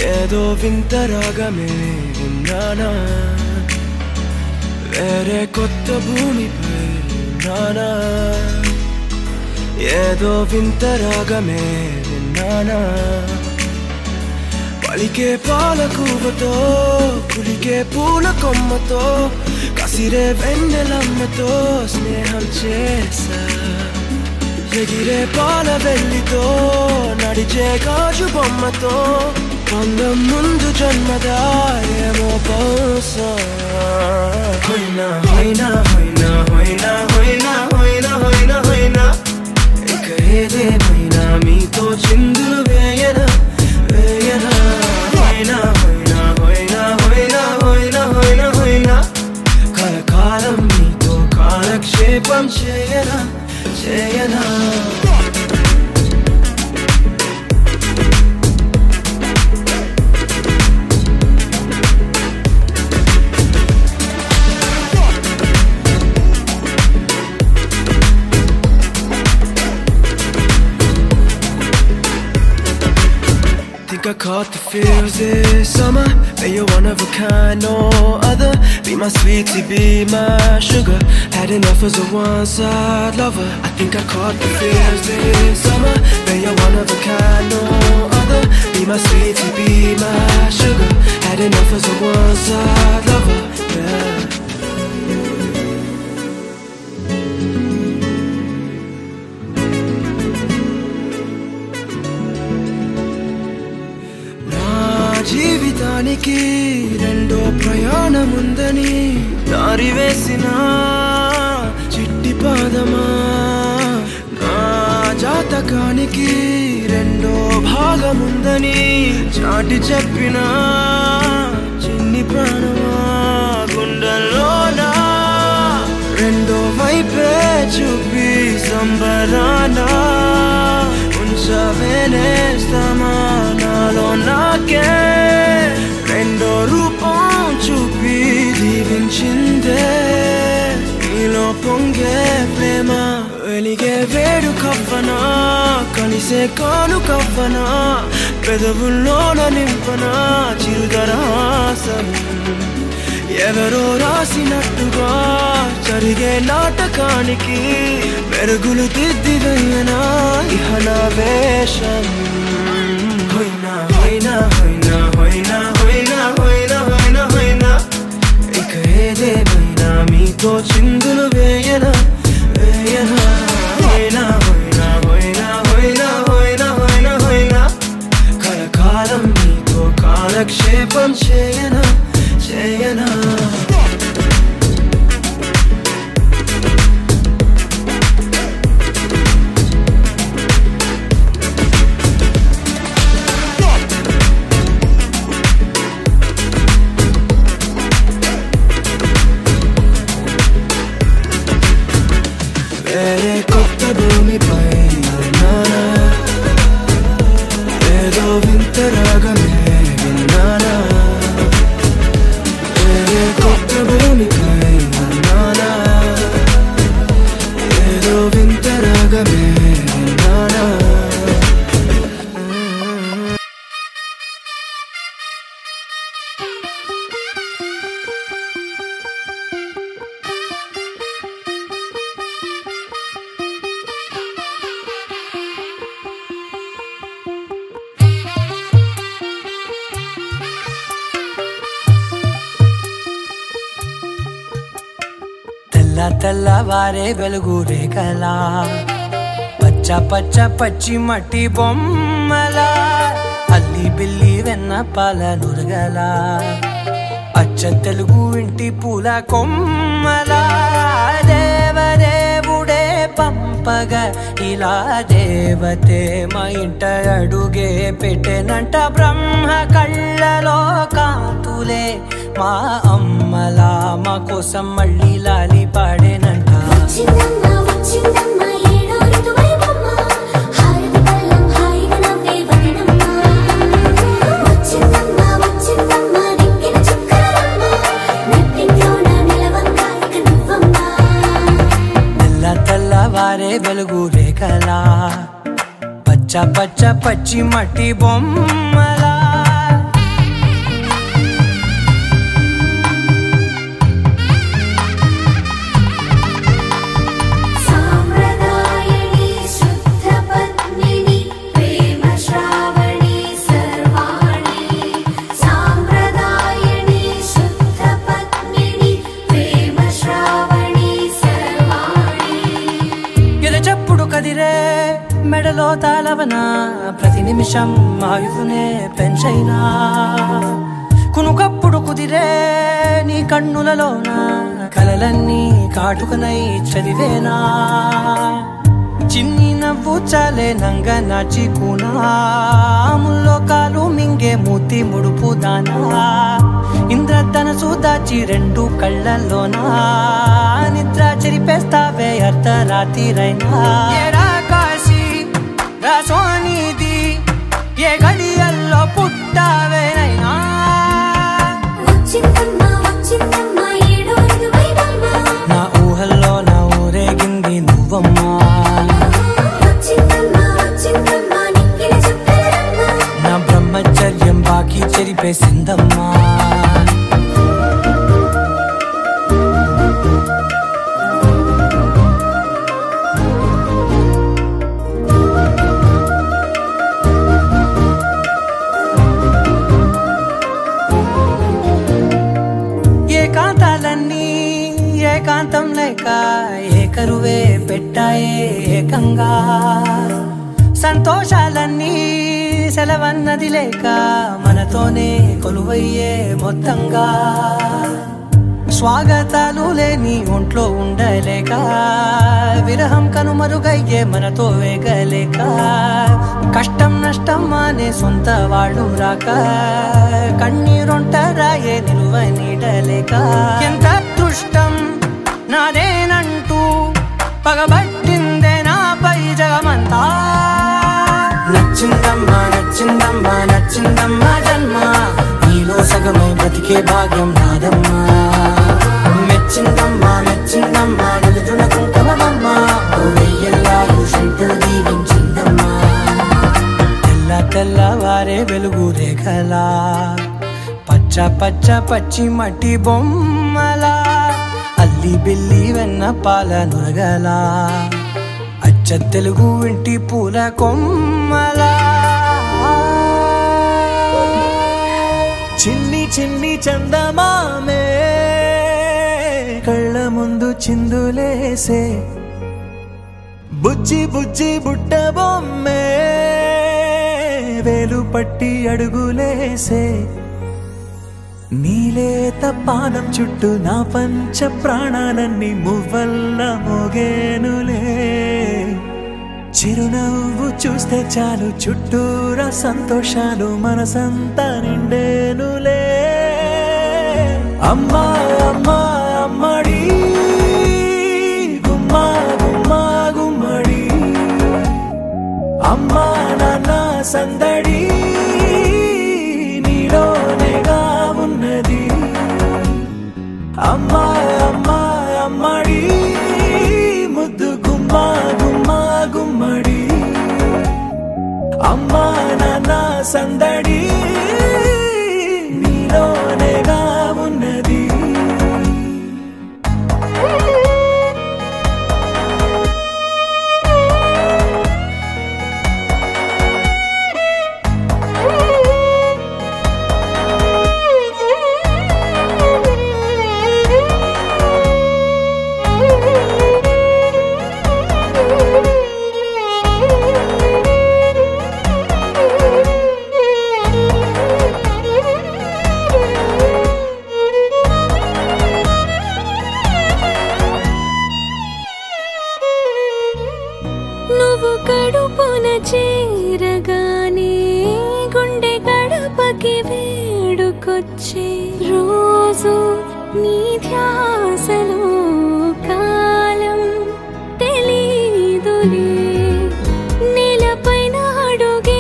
ఏదో వింత రాగమే విన్నానా వేరే కొత్త భూమిపై ఉన్నానా ఏదో వింత రాగమే విన్నానా పలికే పాలకూవతో కులికే పూల కొమ్మతో కసిరే వెన్నెలమ్మతో స్నేహం చేసా ఎగిరే పాల వెల్లితో నడిచే గాజు బొమ్మతో అందం ముందు జన్మదా ఏమో బహుశా హోయినా హోయినా హోయినా హోయినా హోయినా హోయినా హోయినా హోయినా ఇక ఏదేమైనా మీతో చిందులు వేయనా వేయనా హోయినా హోయినా హోయినా హోయినా హోయినా హోయినా హోయినా కలకాలం మీతో కాలక్షేపం చేయనా చేయనా Think I caught the feels this summer. But you're one of a kind, no other. Be my sweetie, be my sugar. Had enough as a one-side lover. I think I caught the feels this summer. But you're one of a kind, no other. Be my sweetie, be my sugar. Had enough as a one-side lover. Yeah. జీవితానికి రెండో ప్రయాణముందని దారి వేసిన చిట్టి పాదమా నా జాతకానికి రెండో భాగముందని చాటి చెప్పిన చిన్ని ప్రాణమా గుండెల్లోనా రెండో వైపే చూపి సంబరానా ఉంచవేనేస్తామా నాలో నాకే రెండో రూపం చూపి దీవించిందే నీలో పొంగే ప్రేమ వెలిగే వేడు కవ్వనా కలిసే కాను కవ్వనా పెదవుల్లోన నింపనా చిరుదరహాసం ఎవరో రాసినట్టుగా జరిగే నాటకానికి మెరుగులు దిద్దివయ్యనా ఇహ నా వేషం హోయినా హోయినా హోయినా హోయినా హోయినా హోయినా హోయినా హోయినా ఇక ఏదేమైనా మీతో చిందులు వేయనా వేయనా హోయినా హోయినా హోయినా హోయినా హోయినా హోయినా హోయినా కలకాలం మీతో కాలక్షేపం చేయనా చేయనా వేరే కొత్త భూమిపై ఉన్నానా ఏదో వింత రాగమే విన్నానా వేరే కొత్త భూమిపై ఉన్నానా ఏదో వింత రాగమే విన్నానా తెల్లవారే వెలుగు రేఖలా పచ్చ పచ్చ పచ్చి మట్టి బొమ్మలా అల్లి బిల్లి వెన్న పాల నురగలా అచ్చ తెలుగు ఇంటి పూల కొమ్మలా దేవదేవుడే పంపగా ఇలా దేవతే మా ఇంట అడుగే పెట్టెనంట బ్రహ్మ కళ్ళలో కాంతులే మా అమ్మలా మా కోసం మళ్ళీ లాలి పాడేనంట తెల్లవారే వెలుగు రేఖలా పచ్చ పచ్చ పచ్చి మట్టి బొమ్మలా నవనా ప్రతి నిమిషం ఆయువునే పెంచైనా కునుకప్పుడు కుదిరే నీ కన్నులలోన కలలన్నీ కాటుకనై చదివేనా చిన్ని నవ్వు చాలే నంగ నాచి కూనాముల్లో కాలు మింగే మూతి ముడుపు దానా ఇంద్రధనసు దాచి రెండు కళ్ళల్లోనా నిద్ర చెరిపేస్తావే అర్ధరాత్రిరైనా ఏరా కాశీ రా సోనిది ఏ గడియల్లో పుట్టావేనైనా నా ఊహల్లో నా ఊరేగింది నువ్వమ్మా నా బ్రహ్మచర్యం బాకీ చెరిపేసిందమ్మా ఏకాంతాలన్నీ ఏకాంతం లేక ఏకరువే పెట్టాయే ఏకంగా సంతోషాలన్నీ సెలవన్నది లేక మనతోనే కొలువయ్యే మొత్తంగా స్వాగతాలు లేని ఒంట్లో ఉండలేక విరహం కనుమరుగయ్యే మనతో వేగలేక కష్టం నష్టం అనే సొంత వాడు రాక కన్నీరొంటరాయే నిలువ నీడలేక ఎంత అదృష్టం నాదేనంటూ పగబట్టిందే నాపై జగమంతా నచ్చిందమ్మా నచ్చిందమ్మా నచ్చిందమ్మా జన్మ నీలో సగమై బ్రతికే భాగ్యం నాదమ్మా మెచ్చిందమ్మా మెచ్చిందమ్మా నిలుతున్న కుంకుమమ్మా వెయ్యల్లాలు శంకరు దీవించిందమ్మా తెల్ల తెల్లవారే వెలుగు రేఖలా పచ్చ పచ్చ పచ్చి మట్టి బొమ్మలా అల్లి బిల్లి వెన్న పాల నురగలా అచ్చ తెలుగు ఇంటి పూల కొమ్మలా చిన్ని చిన్ని చందమామే కళ్ళ ముందు చిందులేసే బుజ్జి బుజ్జి బుట్ట బొమ్మే వేలు పట్టి అడుగులేసే నీలేత పానం చుట్టూ నా పంచ ప్రాణాలన్నీ మువ్వల్ల మోగేనులే చిరునవ్వు చూస్తే చాలు చుట్టూరా సంతోషాలు మనసంతా నిండేనులే అమ్మా అమ్మా అమ్మడి గుమ్మా గుమ్మా గుమ్మడి అమ్మా నాన్న సందడి నీలోనేగా ఉన్నది అమ్మా అమ్మా అమ్మడి ముద్దు గుమ్మా గుమ్మా గుమ్మడి అమ్మా నాన్న సందడి నీలోనేగా ఉన్నది నువ్వు కడుపున చేరగానే గుండె గడపకి వేడుకొచ్చే రోజు నీ ధ్యాసలో కాలం తెలీదులే నేలపైన అడుగేయగానే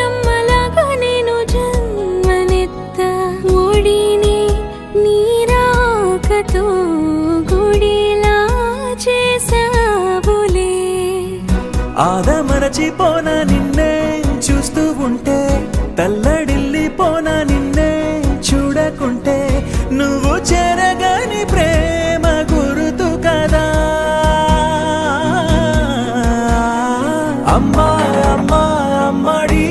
అమ్మలాగా నేను జన్మనెత్త ఒడిని నీ రాకతో గుడిలా చేసావులే ఆదమరచిపోనా నిన్నే చూస్తూ ఉంటే తల్లడిల్లిపోనా నిన్నే చూడకుంటే నువ్వు చెరగని ప్రేమ గురుతు కదా అమ్మా అమ్మా అమ్మడి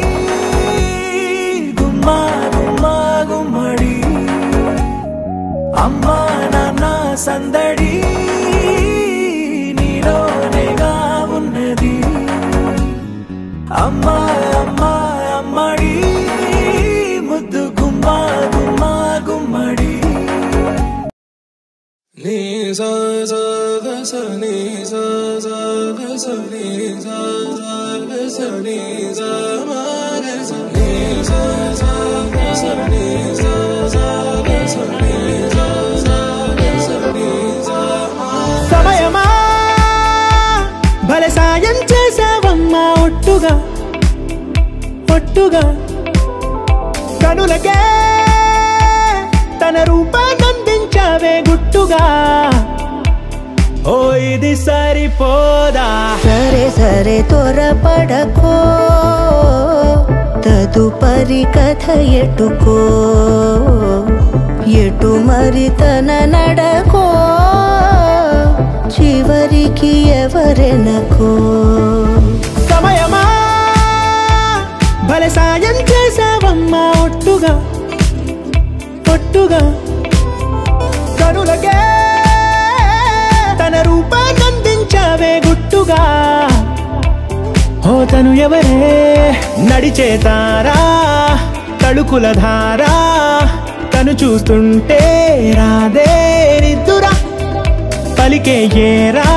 గుమ్మా గుమ్మా గుమ్మడి అమ్మా నాన్న సందడి నీలోనేగా ఉన్నది సమయమా భలే సాయం చేసావమ్మా ఒట్టుగా ఒట్టుగా కనులకే తన రూపాన్నందించావే గుట్టుగా ఓ ఇది సరిపోదా సరే సరే త్వరపడకో తదుపరి కథ ఎటుకో ఎటు మరి తన నడకో చివరికి ఎవరెనకో సమయమా భలే సాయం చేసావమ్మా ఒట్టుగా ఒట్టుగా కనులకే తన రూపాన్నందించావే గుట్టుగా ఓ తను ఎవరే నడిచేతారా తళుకుల ధారా తను చూస్తుంటే రాదే నిద్దురా పలికే ఏరా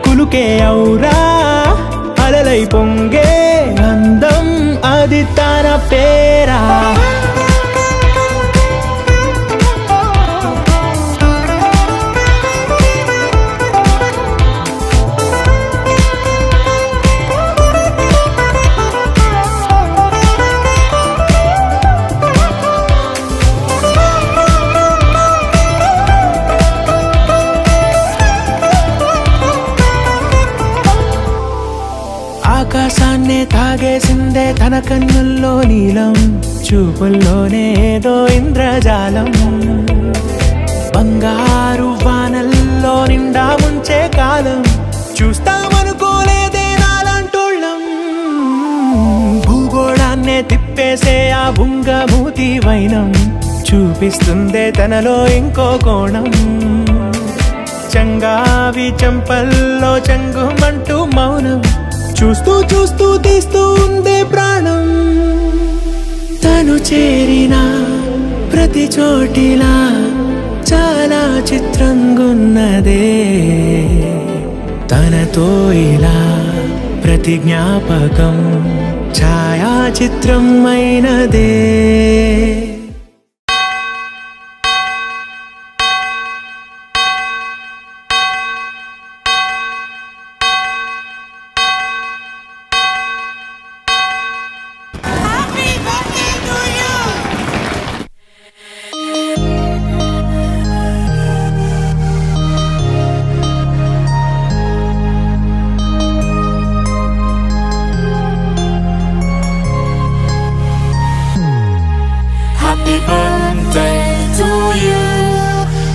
కులుకే ఔరా అలలై పొంగే అందం అది తన పేరా ఆకాశాన్నే తాగేసిందే తన కన్నుల్లో నీలం చూపుల్లోనే ఏదో ఇంద్రజాలం బంగారు వానల్లో నిండా ముంచే కాలం చూస్తామనుకోలేదే నాలాంటోళ్ళం భూగోళాన్నే తిప్పేసే ఆ బుంగమూతి వైనం చూపిస్తుందే తనలో ఇంకో కోణం చంగావి చంపల్లో చంగుమంటూ మౌనం చూస్తూ చూస్తూ తీస్తూ ఉందే ప్రాణం తను చేరిన ప్రతి చోటిలా చాలా చిత్రంగున్నదే తనతో ఇలా ప్రతి జ్ఞాపకం ఛాయాచిత్రం అయినదే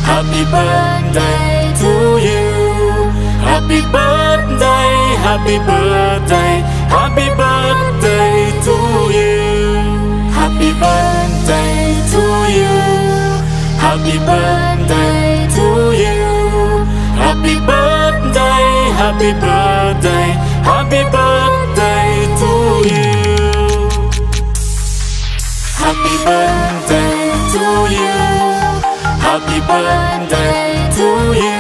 Happy birthday to you. Happy birthday, happy birthday, happy birthday to you. Happy birthday to you. Happy birthday to you. Happy birthday, happy birthday, happy birthday to you. Happy birthday to you. Happy birthday to you.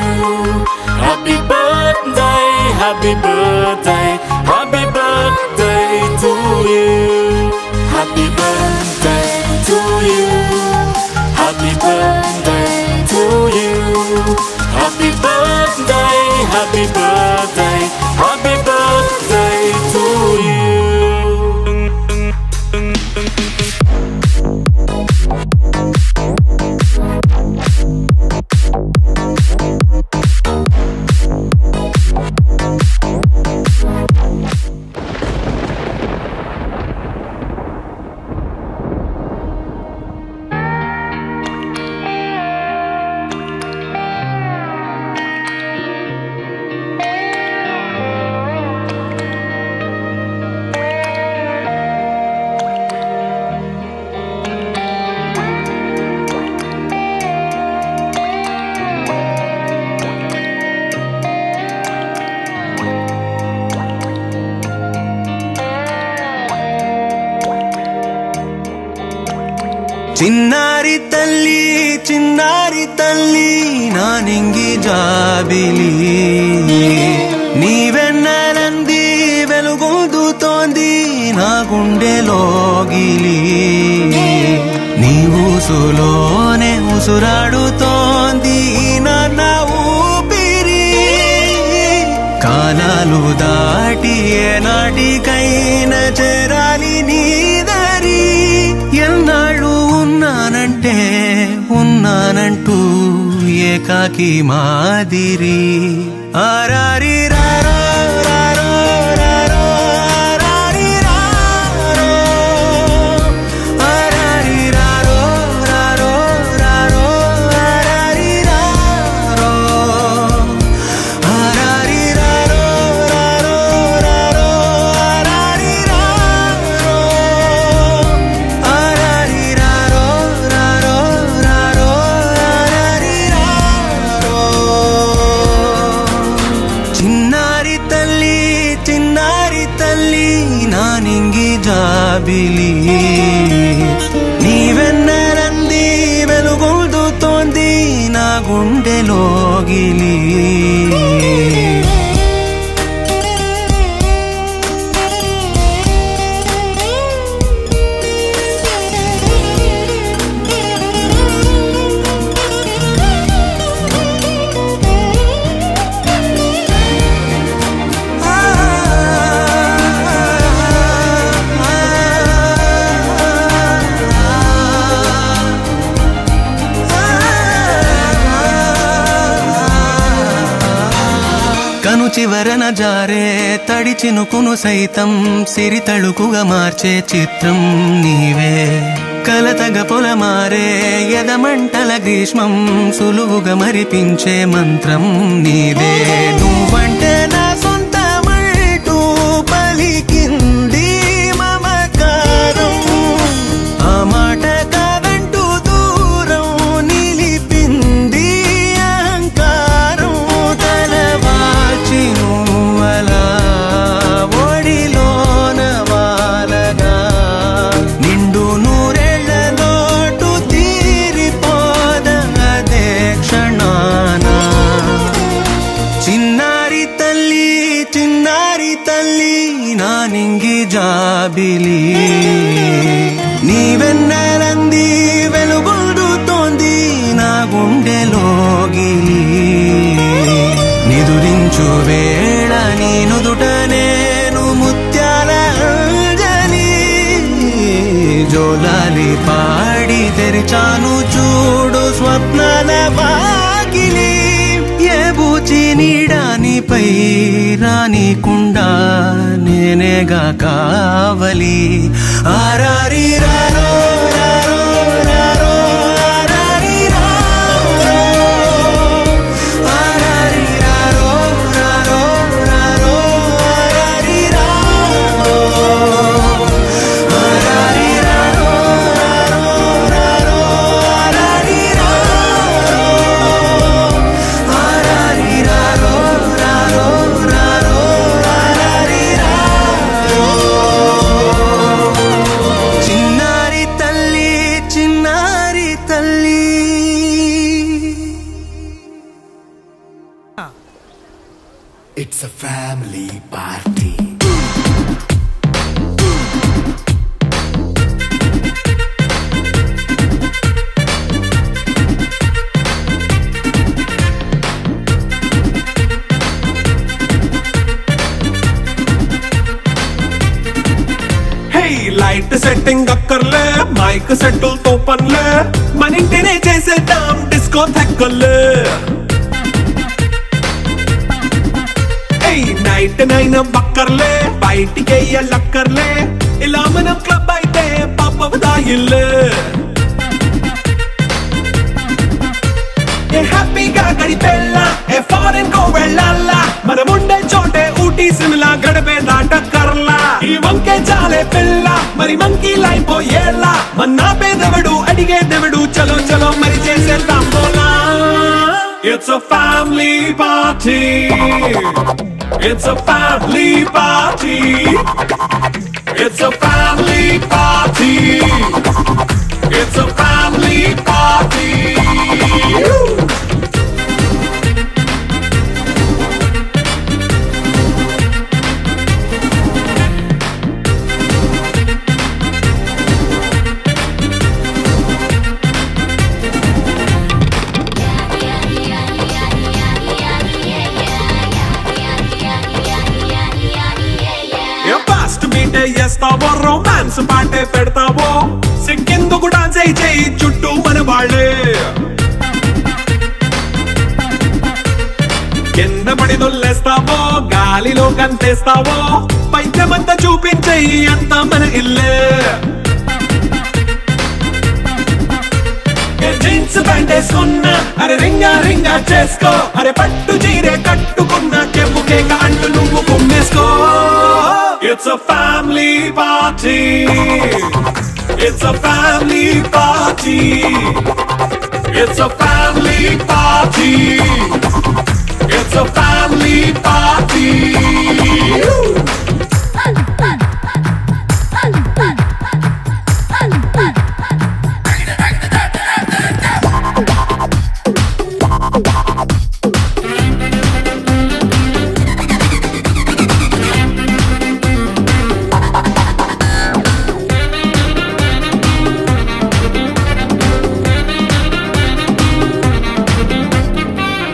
Happy birthday, happy birthday, happy birthday to you. Happy birthday to you. Happy birthday to you. Happy birthday, happy birthday, happy birthday to you. చిన్నారి తల్లి చిన్నారి తల్లి నా నింగి జాబిలి నీవెన్నెలంది వెలుగొందుతోంది నా గుండెలోగిలి నీ ఊసులోనే ఉసురాడుతోంది నా ఊపిరి కాలాలు దాటి ఏనాటికైనా చేరాలి నీ దారి ఎన్నాళ్ళు ఉన్నానంటే ఉన్నానంటూ ఏకాకి మాదిరి ఆరారి రారో రారో రారో ఆరారి రారో ఆరారి రారో రారో రారో ఆరారి రారో ఆరారి రారో రారో రారో ఆరారి రారో ఆరారి రారో రారో రారో ఆరారి రారో చిన్నారి తల్లి చిన్నారి తల్లి నా నింగి జాబిలి నీవెన్నెలంది వెలుగొందుతోంది నా గుండెలోగిలి కను చివరన జారే తడి చినుకును సైతం సిరి తళుకుగా మార్చే చిత్రం నీవే కలతగ పొలమారే ఎదమంటల గ్రీష్మం సులువుగా మరిపించే మంత్రం నీదే నువ్వంటే నా సొంతమంటూ పలికింది మమకారం ఆ మాట కాదంటూ దూరం నిలిపింది అహంకారం తలవాల్చి నువ్వలా ఒడిలోన వాలగా నిండు నూరేళ్ల లోటు తీరిపోదదే క్షణాన చిన్నారి తల్లి చిన్నారి తల్లి నా నింగి జాబిలి నీవెన్నెలంది వెలుగొందుతోంది నా గుండెలోగిలి నిదురించు వేళ నీ నుదుట నేను ముత్యాల అంజలి జోలాలి పాడి తెరిచాను చూడు స్వప్నాల వాకిలి ఏ బూచి నీడానిపై రానికుండా నేనేగా కావలి ఆరారి రారో రారో రారో ఆరారి రారో ఆరారి రారో రారో రారో ఆరారి రారో ఆరారి రారో రారో రారో ఆరారి రారో ఆరారి రారో రారో రారో ఆరారి రారో చిన్నారి తల్లి చిన్నారి తల్లి It's a family party. Hey, light setting అక్కర్లే మైక్ సెట్టుల్ తో పనులే మన ఇంటినే చేసేద్దాం డిస్కో థెక్కలే నైట్ నైన్ బక్కర్లే బయటికి ఎల్లక్కర్లే ఇలా మనం క్లబ్ అయితే పాపదాయిల్లే ఏ హ్యాపీగా గడిపెళ్ళా ఏ ఫారెన్ కో వెళ్ళాలా మనముండే చోటే ఊటీ సిమ్లా గడిపే దాటక్కర్లా ఈ వంకే చాలే పిల్ల మరి మంకీ లైపోయేలా మన్నా పేదవడు అడిగేదెవడు చలో చలో మరి చేసేద్దాం బోలా It's a family party. It's a family party. It's a family party. It's a family romance పాటే పెడతావో సిగ్గెందుకు డాన్స్ అయి చేయి చుట్టూ మన వాళ్ళే కింద పడి దొల్లేస్తావో గాలిలో కంతేస్తావో పైద్యమంతా చూపించేయి అంతా మన ఇల్లే జీన్స్ ప్యాంట్ వేసుకున్నా అరే రింగా రింగా చేసుకో అరే పట్టు చీరే కట్టుకున్నా చెంపు కేక అంటూ నువ్వు కుమ్మేసుకో It's a family party It's a family party It's a family party It's a family party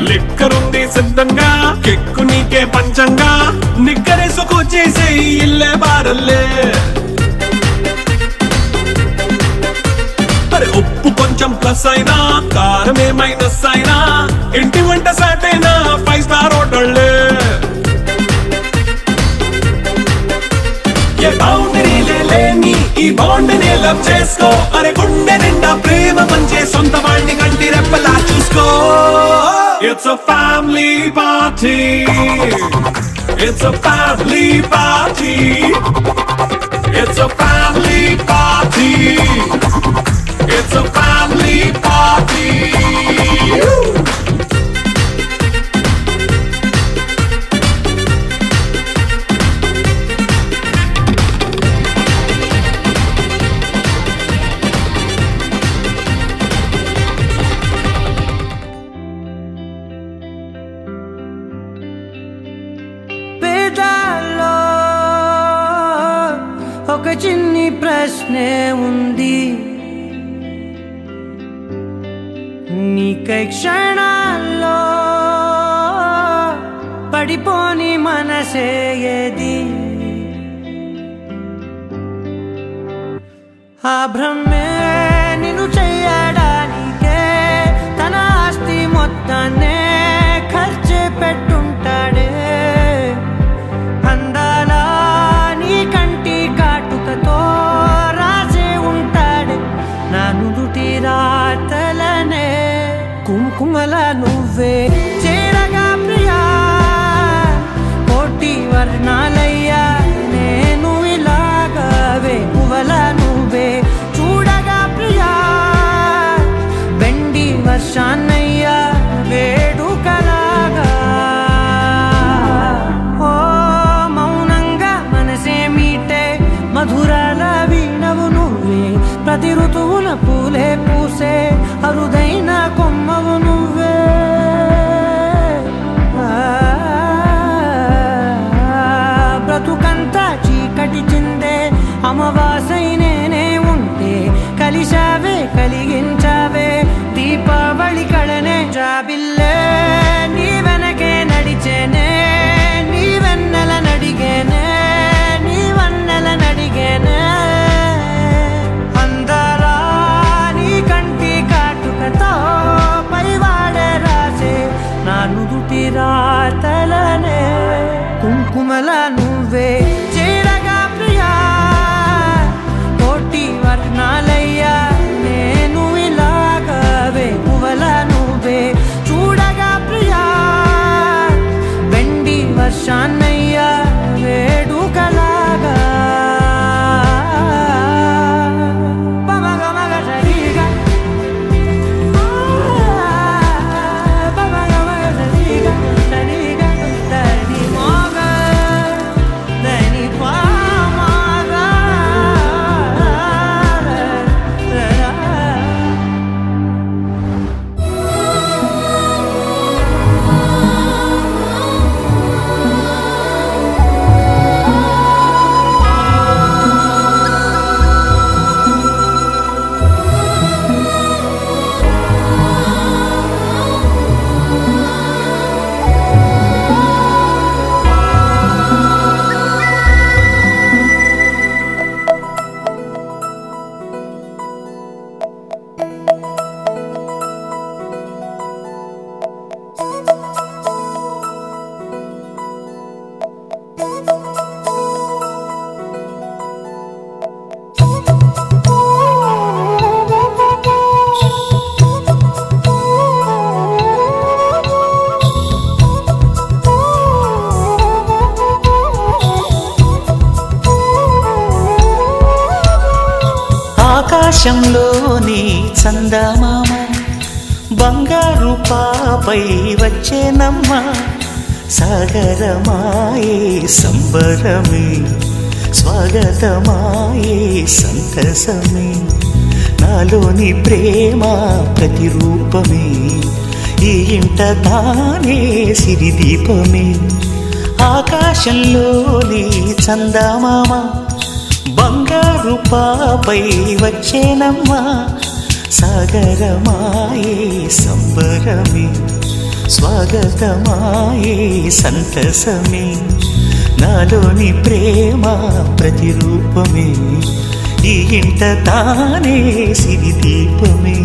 లిక్కరుంది సిద్ధంగా కెక్కు నీకే పంచంగా నిక్కరేసుకొచ్చేసే ఇల్లే బారల్లే మరి ఉప్పు కొంచెం ప్లస్ అయినా కారమే మైనస్ అయినా ఇంటి వంట సాటైనా 5 స్టార్ హోటళ్ళే ఏ బౌండరీ లేని ఈ బాండ్ ని లవ్ చేసుకో అరే గుండె నిండా ప్రేమ మంచే సొంత వాణ్ణి కంటి రెప్పలా చూసుకో It's a family party It's a family party It's a family party It's a family party ఒక చిన్ని ప్రశ్నే ఉంది నీకై క్షణాల్లో పడిపోని మనసే ఏది ఆ భ్రమే నిన్ను చెయ్యడానికే తన ఆస్తి మొత్తాన్నే ఖర్చు పెట్టుంటాడే అందాలా నీ కంటి కాటుకతో రాసే ఉంటాడే నా నుదుటి రాతలనే కుంకుమల నువ్వే చేరగా ప్రియా కోటి వర్ణాలయ్యా నేను ఇలాగవే పువ్వల నువ్వే చూడగా ప్రియా వెండి వర్షాన్నయ్యా వేడుకలాగా ఓ మౌనంగా మనసే మీటే మధురాల వీణవు నువ్వే ప్రతి ఋతువుల పూలే పూసే అరుదైన కొమ్మవు నువ్వే బ్రతుకంతా చీకటి చిందే అమావాసై నేనే ఉంటే కలిశావే కలిగించావే దీపావళి కళనే జాబిల్లే నీ వెనకే నడిచేనే నీ వెన్నెల నడిగేనే నీ వన్నెల నడిగేనే అందాలా నీ కంటి కాటుకతో పైవాడ ఆకాశంలోని చందమామ బంగారు పాపై వచ్చేనమ్మ సాగరమాయే సంబరమే స్వాగతమాయే సంతసమే నాలోని ప్రేమ ప్రతిరూపమే ఈ ఇంట తానే సిరిదీపమే ఆకాశంలోని చందమామ బంగారు పాపై వచ్చేనమ్మ సాగరమాయే సంబరమే స్వాగతమాయే సంతసమే నాలోని ప్రేమ ప్రతిరూపమే ఈ ఇంట తానే సిరిదీపమే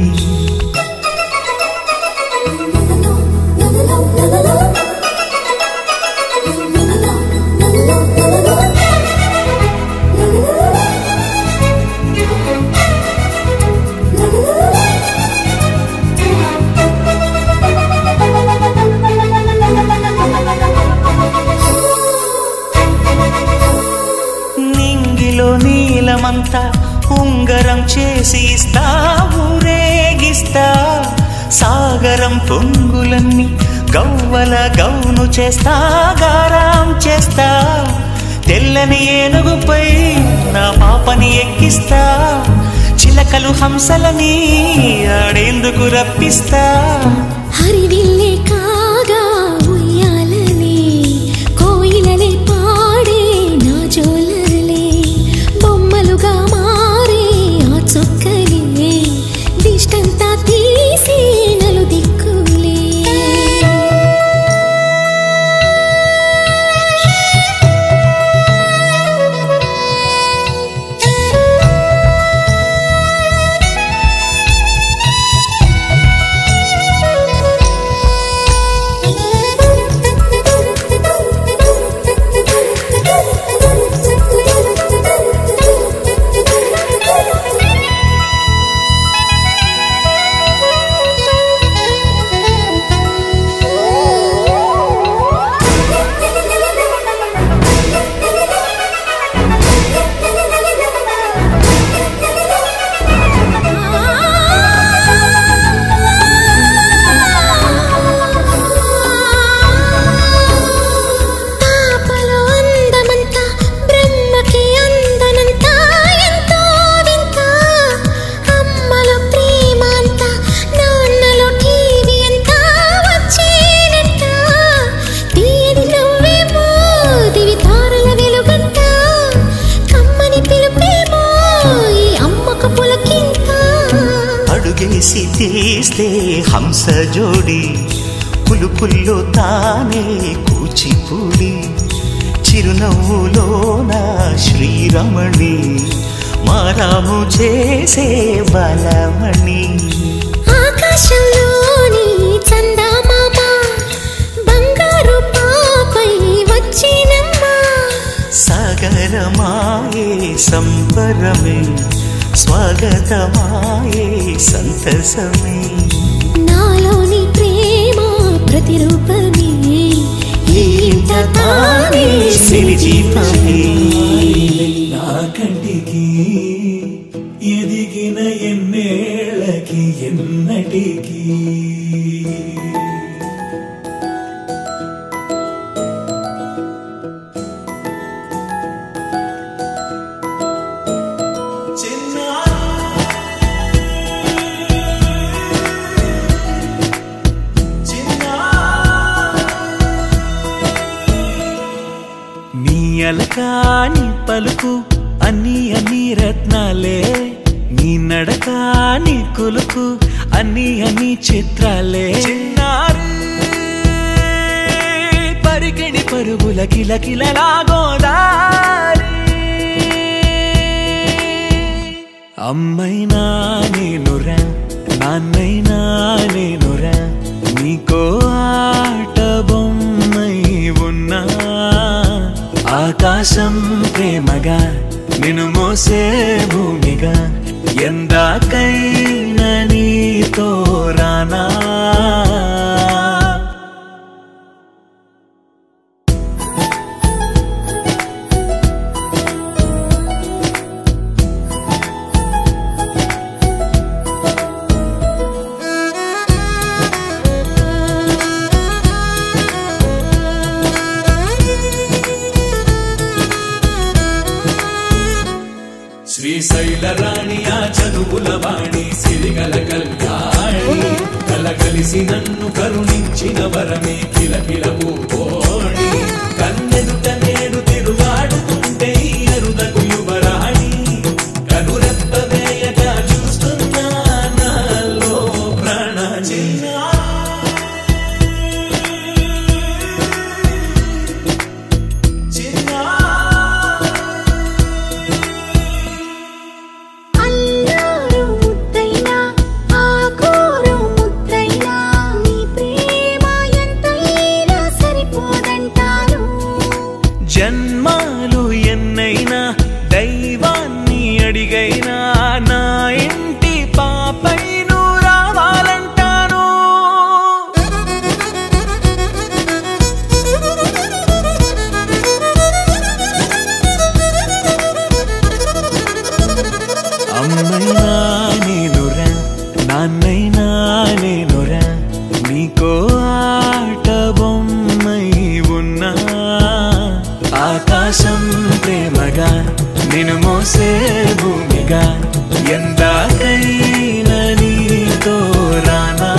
నీలమంతా ఉంగరం చేసి ఇస్తా ఊరేగిస్తా సాగరం పొంగులన్నీ గవ్వల గౌను చేస్తా గారాం చేస్తా తెల్లని ఏనుగుపై నా పాపని ఎక్కిస్తా చిలకలు హంసలని ఆడేందుకు రప్పిస్తా హరివిల్లే కాగా ఉయ్యాలనే కోయిలలే పాడే నా జోలలే బొమ్మలుగా మారే ఆ చొక్కలే దిష్టంతా తీసి నలు దిక్కులే తీస్తే హంస జోడి పులుపుల్లో తానే కూచిపూడి చిరునవ్వులోన శ్రీరమణి మారాము చేసే బలమణి ఆకాశంలోని చందమామ బంగారు పాపై వచ్చినమ్మా సాగరమాయే సంబరమే స్వాగతమాయే సంతసమే నాలోని ప్రేమ ప్రతిరూపమే ఈ ఇంట తానే సిరిదీపమే నా కంటికి ఎదిగిన ఎన్నేళ్ళకి ఎన్నటికి అలకాని పలుకు అన్ని అన్ని రత్నాలే నీ నడకాని కులుకు అన్ని అన్ని చిత్రాలే చిన్నారు పరికిణి పరుగుల కిలకిలలాగోదారి అమ్మైనా నేనురా నాన్నైనా నేనురా నీకో ఆట బొమ్మై ఉన్నా ఆకాశం ప్రేమగా నిన్ను మోసే భూమిగా ఎందాకైనా నీతో రానా కళ్యాణి ఆ చదువుల వాణి సిరిగల కళ్యాణి కలగలిసి నన్ను కరుణించిన వరమే కిలకిల పూకోణి కన్నెదుట నేడు తిరుగాడుతుంటే అరుదకు యువరాణి కనురెప్ప వేయగా చూస్తున్నా నాలో ప్రాణ జన్మాలు ఎన్నైనా దైవాన్ని అడిగైనా నా ఇంటి పాపై నువ్వు రావాలంటాను అమ్మైనా నేనురా నాన్నైనా నేనురా నీకో ఆట బొమ్మై ఉన్నా ఆకాశం ప్రేమగా నిన్ను మోసే భూమిగా ఎందాకైనా నీతో రానా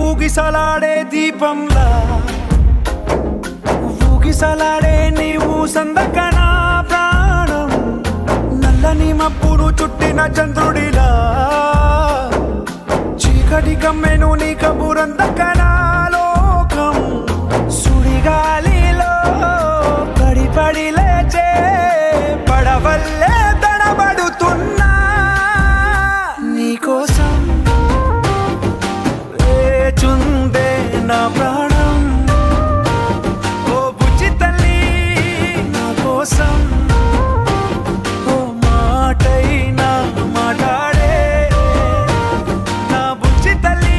ఊగిసలాడే దీపంలా ఊగిసలాడే నీవు సందకనా ప్రాణం నల్లని మబ్బును చుట్టిన చంద్రుడిలా చీకటి కమ్మెను నీ కబురందకనా లోకం సుడిగాలిలో పడి లేచే పడవల్లే తడబడుతున్నా నీకోసం చుందే నా ప్రాణం ఓ బుజ్జి తల్లి నా కోసం ఓ మాటైనా మాట్లాడే నా బుజ్జి తల్లి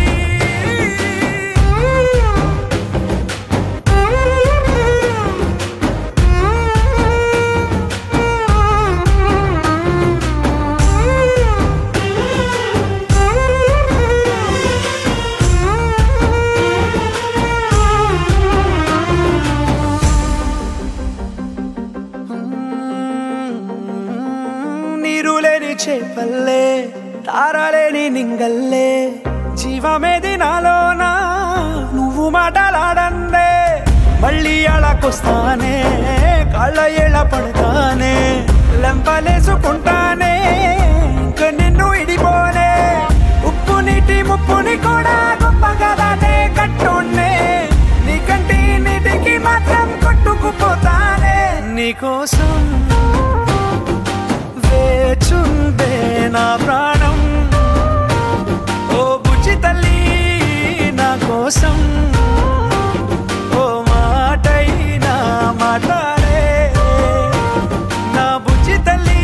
చేపల్లే తారలేని నింగల్లే జీవమేది నాలోనా నువ్వు మాటలాడందే మళ్ళీ అళకొస్తానే కాళ్ళ ఏళ్ళ పడతానే లెంపలేసుకుంటానే ఇంక నిన్ను ఇడిపోనే ఉప్పు నీటి ముప్పుని కూడా గొప్పగా దాటే కట్టునే నీ కంటి నీటికి మాత్రం కొట్టుకుపోతానే నీకోసం వేచుందే నా ప్రాణం ఓ బుజ్జి తల్లి నా కోసం ఓ మాటైనా మాట్లాడే నా బుజ్జి తల్లి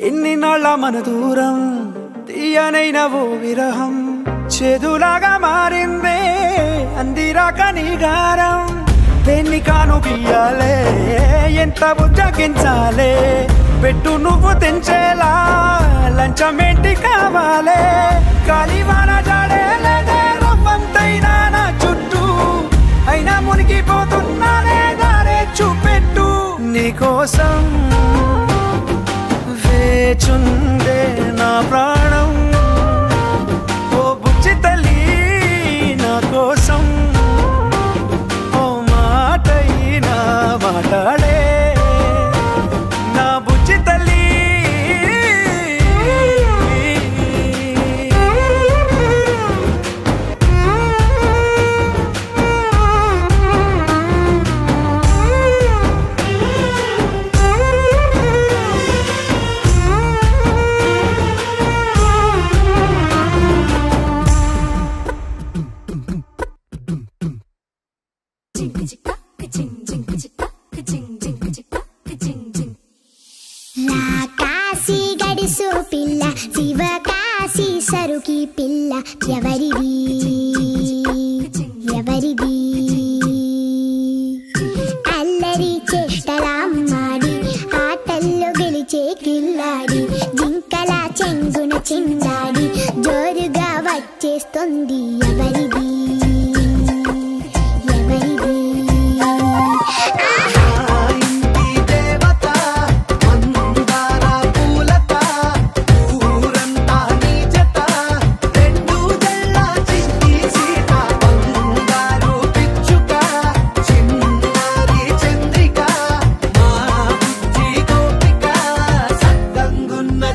ఎన్ని నాళ్ళ మన దూరం తీయనైన ఓ విరహం చేదులాగా మారిందే అందిరాక నీ గారం దేన్ని కాను బియ్యాలే ఎంత బుజ్జగించాలే పెట్టు నువ్వు తెంచేలా లంచమేంటి కావాలే కాలివాన జాడేలేదే రవ్వంతైనా నా చుట్టూ అయినా మునిగిపోతున్నానే దారే చూపెట్టు నీకోసం వేచుందే నా ప్రాణం ఓ బుజ్జి తల్లి నా కోసం ఓ మాటైనా మాట్లాడే నా బుజ్జి తల్లి కాశీ గడిసు పిల్ల శివ కాశీ సరుకి పిల్ల ఎవరిది ఎవరిది అల్లరి చేష్టలాడి ఆటల్లో గెలిచే కిల్లాడి జింకల చెంగున చిందాడి జోరుగా వచ్చేస్తుంది ఎవరిది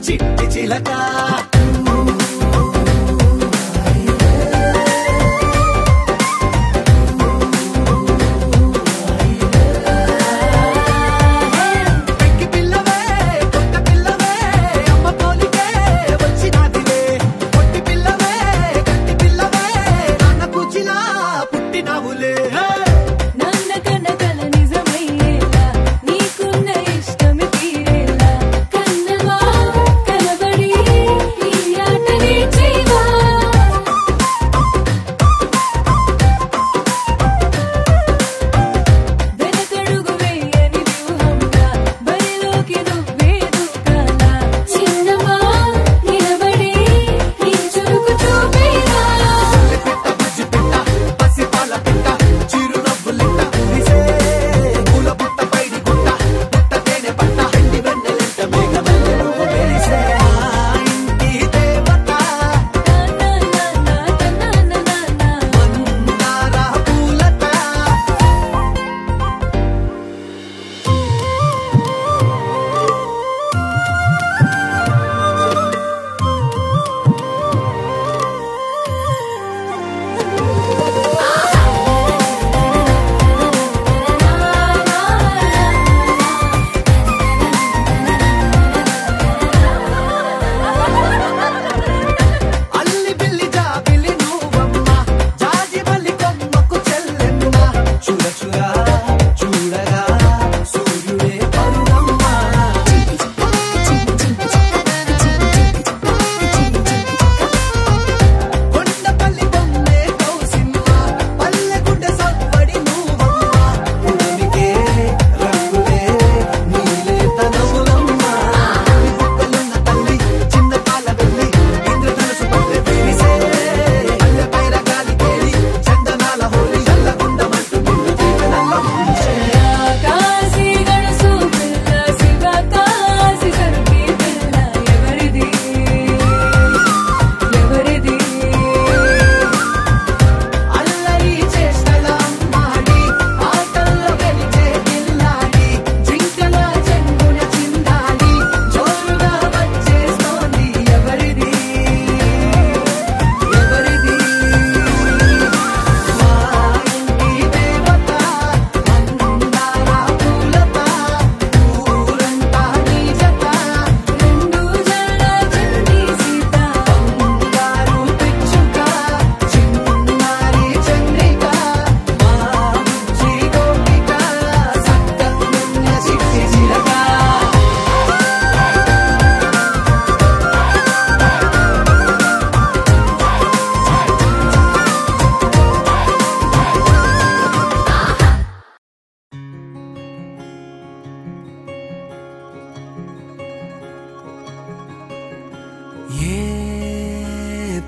చిట్టి చిలక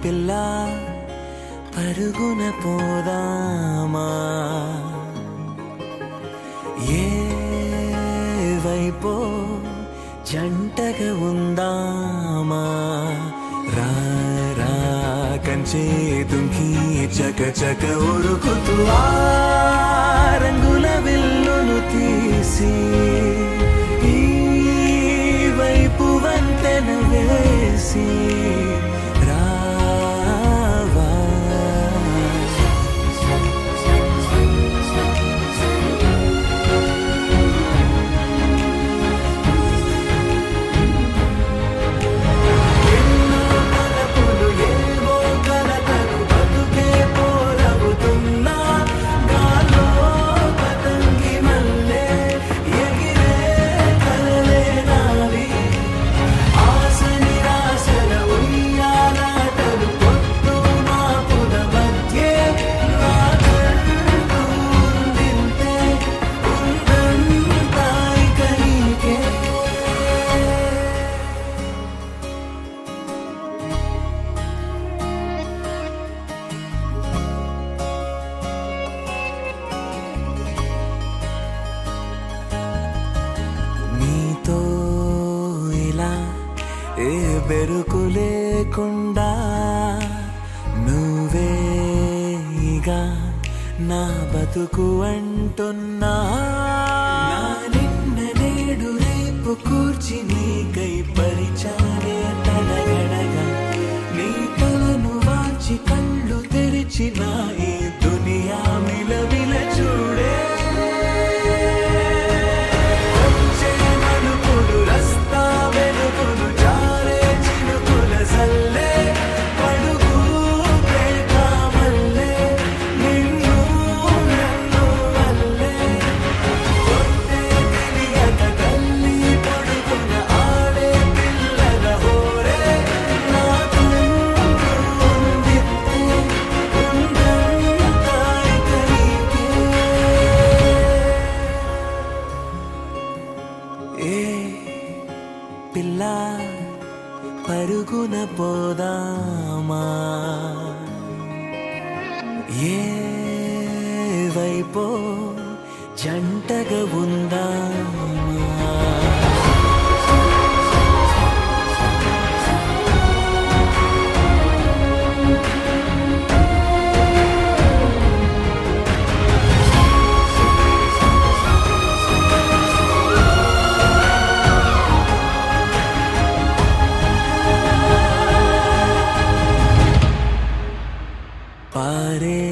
పిల్ల పరుగున పోదామా ఏ వైపో జంటగా ఉందామా రా రా కంచే దుంకి చక చక ఉరుకుతూ ఆ రంగుల విల్లును తీసి ఈ వైపు వంతెన వేసి రావా బెరుకు లేకుండా నువ్వేగా నా బతుకు అంటున్నా నిన్న నేడు రేపు కూర్చి నీకై పరిచానే తడగడగా నీ తలను వాచి కళ్ళు తెరిచిన ఈ దునియా మిలవిల చూడే పిల్లా పరుగున పోదామా ఏ వైపో జంటగా ఉందామా పారే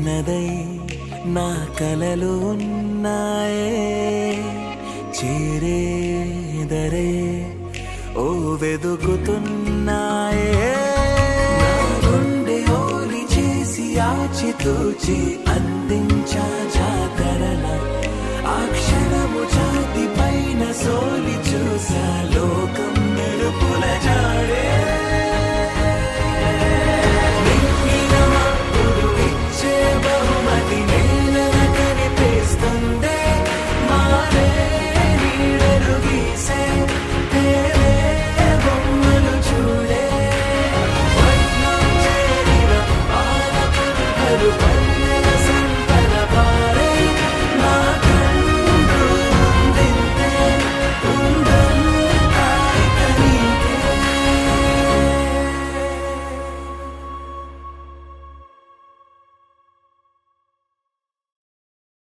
నదై నా కలలు ఉన్నాయే చేరేదరే ఓ వెదుకుతున్నాయే నా గుండె ఓలి చేసి ఆచితూచి అందించా జాతరల ఆ క్షణము ఛాతి పైన సోలి